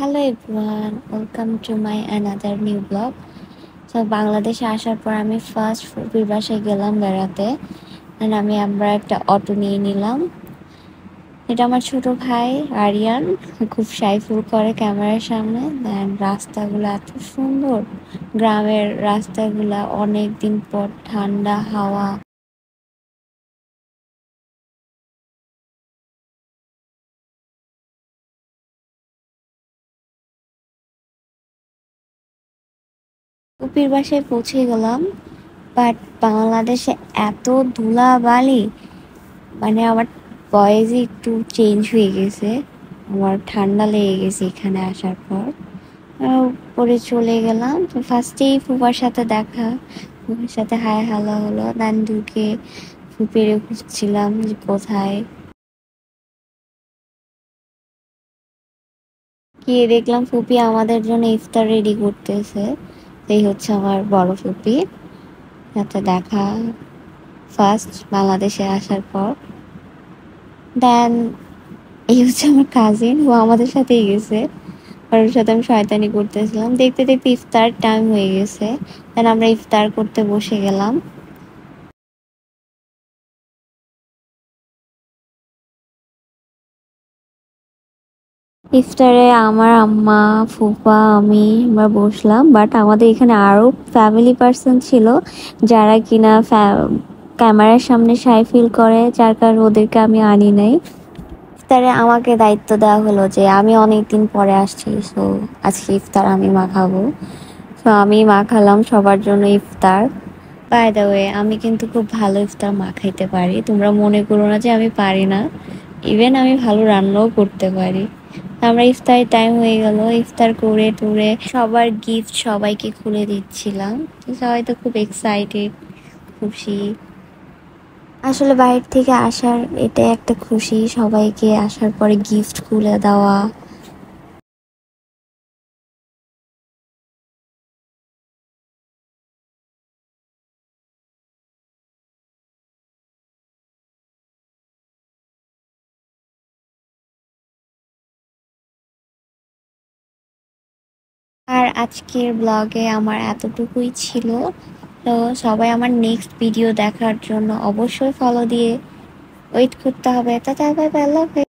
Hello everyone, welcome to my another new blog. তো বাংলাদেশে আসার পর আমি ফার্স্ট ফুপির বাসায় গেলাম বেড়াতে। আমরা একটা অটো নিয়ে নিলাম। এটা আমার ছোট ভাই আরিয়ান, খুব শাই ফিল করে ক্যামেরার সামনে। দেন রাস্তাগুলো এত সুন্দর, গ্রামের রাস্তাগুলা, অনেক দিন পর ঠান্ডা হাওয়া। ফুপির বাসায় পৌঁছে গেলাম, বাট বাংলাদেশে এত ধুলাবালি, আমার ভয়েসই একটু চেঞ্জ হয়ে গেছে। আমার ঠান্ডা লেগে গেছে এখানে আসার পর। পরে চলে গেলাম, তো ফার্স্টেই ফুপার সাথে দেখা, ফুপার সাথে হাই হ্যালো হলো। দেন ঢুকে ফুপিরে খুঁজছিলাম যে কোথায়। গিয়ে দেখলাম ফুপি আমাদের জন্য ইফতার রেডি করতেছে। এই হচ্ছে আমার বড় ফুপি, সাথে দেখা ফার্স্ট বাংলাদেশে আসার পর। দেন এই হচ্ছে আমার কাজিন, ও আমাদের সাথেই গেছে। আর ওর সাথে আমি শয়তানি করতেছিলাম। দেখতে দেখতে ইফতার টাইম হয়ে গেছে, দেন আমরা ইফতার করতে বসে গেলাম। ইফতারে আমার আম্মা, ফুফা, আমরা বসলাম। বাট আমাদের এখানে আরো ফ্যামিলি পার্সন ছিল যারা কিনা ক্যামেরার সামনে শাই ফিল করে, যার কারণে ওদেরকে আমি আনি নাই। ইফতারে আমাকে দায়িত্ব দেওয়া হলো যে আমি অনেকদিন পরে আসছি, সো আজকে ইফতার আমি মাখাবো। তো আমি মাখালাম সবার জন্য ইফতার। বাই দ্য ওয়ে, আমি কিন্তু খুব ভালো ইফতার মাখাইতে পারি, তোমরা মনে করো না যে আমি পারি না। ইভেন আমি ভালো রান্নাও করতে পারি। আমরা ইফতারের টাইম হয়ে গেল, ইফতার করে টুরে সবার গিফট সবাইকে খুলে দিচ্ছিলাম। তো সবাই তো খুব এক্সাইটেড, খুশি। আসলে বাইরে থেকে আসার এটা একটা খুশি, সবাইকে আসার পরে গিফট খুলে দেওয়া। আর আজকের ব্লগে আমার এতটুকুই ছিল। তো সবাই আমার নেক্সট ভিডিও দেখার জন্য অবশ্যই ফলো দিয়ে ওয়েট করতে হবে। তা বাই বাই, আল্লাহ হাফেজ।